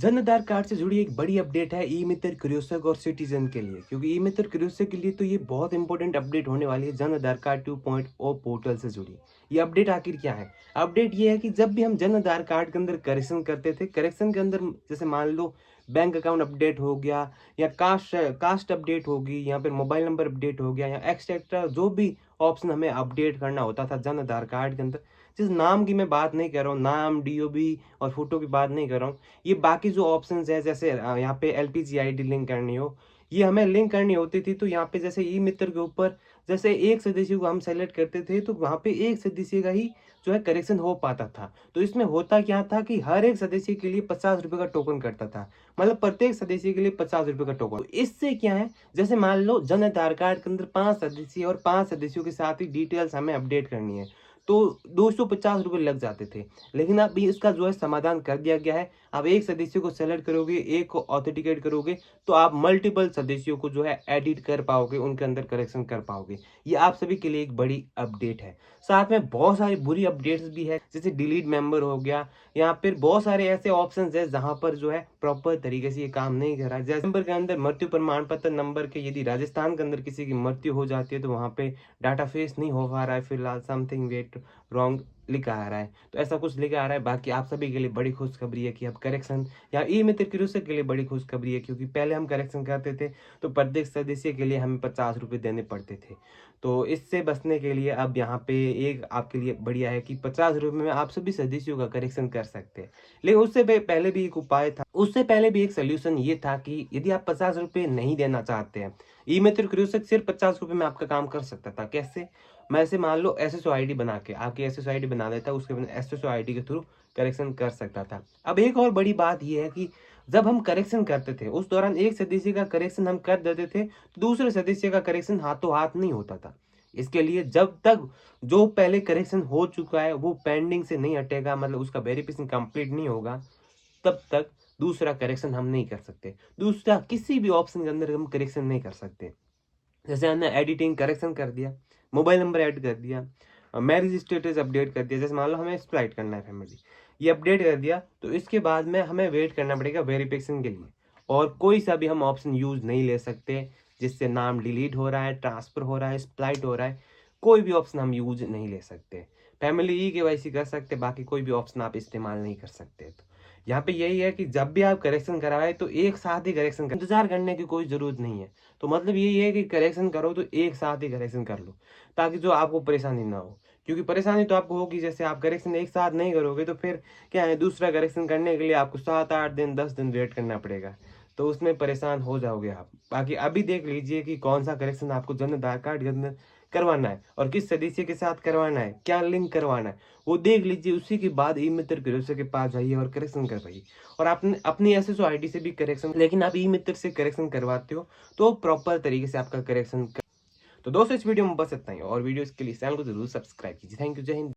Jan Aadhaar card से जुड़ी एक बड़ी अपडेट है ई मित्र कृषक और सिटीजन के लिए, क्योंकि ई मित्र कृषक के लिए तो ये बहुत इंपॉर्टेंट अपडेट होने वाली है जन आधार कार्ड 2.0 पोर्टल से जुड़ी। ये अपडेट आखिर क्या है? अपडेट ये है कि जब भी हम जन आधार कार्ड के अंदर करेक्शन करते थे, करेक्शन के अंदर जैसे मान लो बैंक अकाउंट अपडेट हो गया या कास्ट कास्ट अपडेट होगी या फिर मोबाइल नंबर अपडेट हो गया या एक्सेट्रा जो भी ऑप्शन हमें अपडेट करना होता था जन आधार कार्ड के अंदर। जिस नाम की मैं बात नहीं कर रहा हूँ, नाम, डीओबी और फोटो की बात नहीं कर रहा हूँ। ये बाकी जो ऑप्शंस है, जैसे यहाँ पे एलपीजी आईडी लिंक करनी हो, ये हमें लिंक करनी होती थी। तो यहाँ पे जैसे ई मित्र के ऊपर जैसे एक सदस्य को हम सेलेक्ट करते थे, तो वहाँ पे एक सदस्य का ही जो है करेक्शन हो पाता था। तो इसमें होता क्या था कि हर एक सदस्य के लिए 50 रुपए का टोकन करता था, मतलब प्रत्येक सदस्य के लिए 50 रुपए का टोकन। तो इससे क्या है, जैसे मान लो जन आधार कार्ड के अंदर 5 सदस्य और 5 सदस्यों के साथ ही डिटेल्स हमें अपडेट करनी है, तो 250 रुपये लग जाते थे। लेकिन अब इसका जो है समाधान कर दिया गया है। आप एक सदस्य को सेलेक्ट करोगे, एक को ऑथेंटिकेट करोगे, तो आप मल्टीपल सदस्यों को जो है एडिट कर पाओगे, उनके अंदर करेक्शन कर पाओगे। ये आप सभी के लिए एक बड़ी अपडेट है। साथ में बहुत सारी बुरी अपडेट्स भी है, जैसे डिलीट मेंबर हो गया, या फिर बहुत सारे ऐसे ऑप्शंस है जहां पर जो है प्रॉपर तरीके से ये काम नहीं कर रहा है। जैसे नंबर के अंदर मृत्यु प्रमाण पत्र नंबर के, यदि राजस्थान के अंदर किसी की मृत्यु हो जाती है तो वहां पे डाटा फेस नहीं हो पा रहा है, फिलहाल समथिंग वेट रॉन्ग लिखा आ रहा है। तो ऐसा कुछ लिखा आ रहा है। बाकी आप सभी के लिए बड़ी खुशखबरी है कि अब करेक्शन या ई मित्र कृषक के लिए बड़ी खुशखबरी है, क्योंकि पहले हम करेक्शन करते थे तो प्रत्येक सदस्य के लिए हमें 50 रुपये देने पड़ते थे। तो इससे बचने के लिए अब यहाँ पे एक आपके लिए बढ़िया है कि 50 रुपये में आप सभी सदस्यों का करेक्शन कर सकते हैं। लेकिन उससे पहले भी एक उपाय था, उससे पहले भी एक सोल्यूशन ये था कि यदि आप 50 रुपये नहीं देना चाहते हैं, ई मित्र कृषक सिर्फ 50 रुपये में आपका काम कर सकता था। कैसे? मैं ऐसे मान लो एसएसओ आईडी बना के आपकी एसएसओ आईडी बना देता, उसके बाद एसएसओ आईडी के थ्रू करेक्शन कर सकता था। अब एक और बड़ी बात यह है कि जब हम करेक्शन करते थे उस दौरान एक सदस्य का करेक्शन हम कर देते थे, तो दूसरे सदस्य का करेक्शन हाथों हाथ नहीं होता था। इसके लिए जब तक जो पहले करेक्शन हो चुका है वो पेंडिंग से नहीं हटेगा, मतलब उसका वेरिफिकेशन कंप्लीट नहीं होगा, तब तक दूसरा करेक्शन हम नहीं कर सकते। दूसरा किसी भी ऑप्शन के अंदर हम करेक्शन नहीं कर सकते। जैसे हमने एडिटिंग करेक्शन कर दिया, मोबाइल नंबर ऐड कर दिया, मैरिज स्टेटस अपडेट कर दिया, जैसे मान लो हमें स्प्लाइट करना है फैमिली, ये अपडेट कर दिया, तो इसके बाद में हमें वेट करना पड़ेगा वेरिफिकेशन के लिए। और कोई सा भी हम ऑप्शन यूज नहीं ले सकते जिससे नाम डिलीट हो रहा है, ट्रांसफर हो रहा है, स्प्लाइट हो रहा है, कोई भी ऑप्शन हम यूज नहीं ले सकते। फैमिली ई केवाईसी कर सकते, बाकी कोई भी ऑप्शन आप इस्तेमाल नहीं कर सकते। तो यहाँ पे यही है कि जब भी आप करेक्शन करवाए तो एक साथ ही करेक्शन कर, इंतजार करने की कोई जरूरत नहीं है। तो मतलब यही है कि करेक्शन करो तो एक साथ ही करेक्शन कर लो, ताकि जो आपको परेशानी ना हो। क्योंकि परेशानी तो आपको होगी, जैसे आप करेक्शन एक साथ नहीं करोगे तो फिर क्या है, दूसरा करेक्शन करने के लिए आपको 7 8 दिन 10 दिन वेट करना पड़ेगा, तो उसमें परेशान हो जाओगे आप। बाकी अभी देख लीजिए कि कौन सा करेक्शन आपको जन आधार कार्ड के अंदर करवाना है और किस सदस्य के साथ करवाना है, क्या लिंक करवाना है, वो देख लीजिए। उसी के बाद ई मित्र कृषक के पास जाइए और करेक्शन करवाइए। और आपने अपनी एसएसओ आईडी से भी करेक्शन, लेकिन आप ई मित्र से करेक्शन करवाते हो तो प्रॉपर तरीके से आपका करेक्शन। तो दोस्तों इस वीडियो में बस इतना ही, और वीडियोस के लिए चैनल को जरूर सब्सक्राइब कीजिए। थैंक यू, जय हिंद।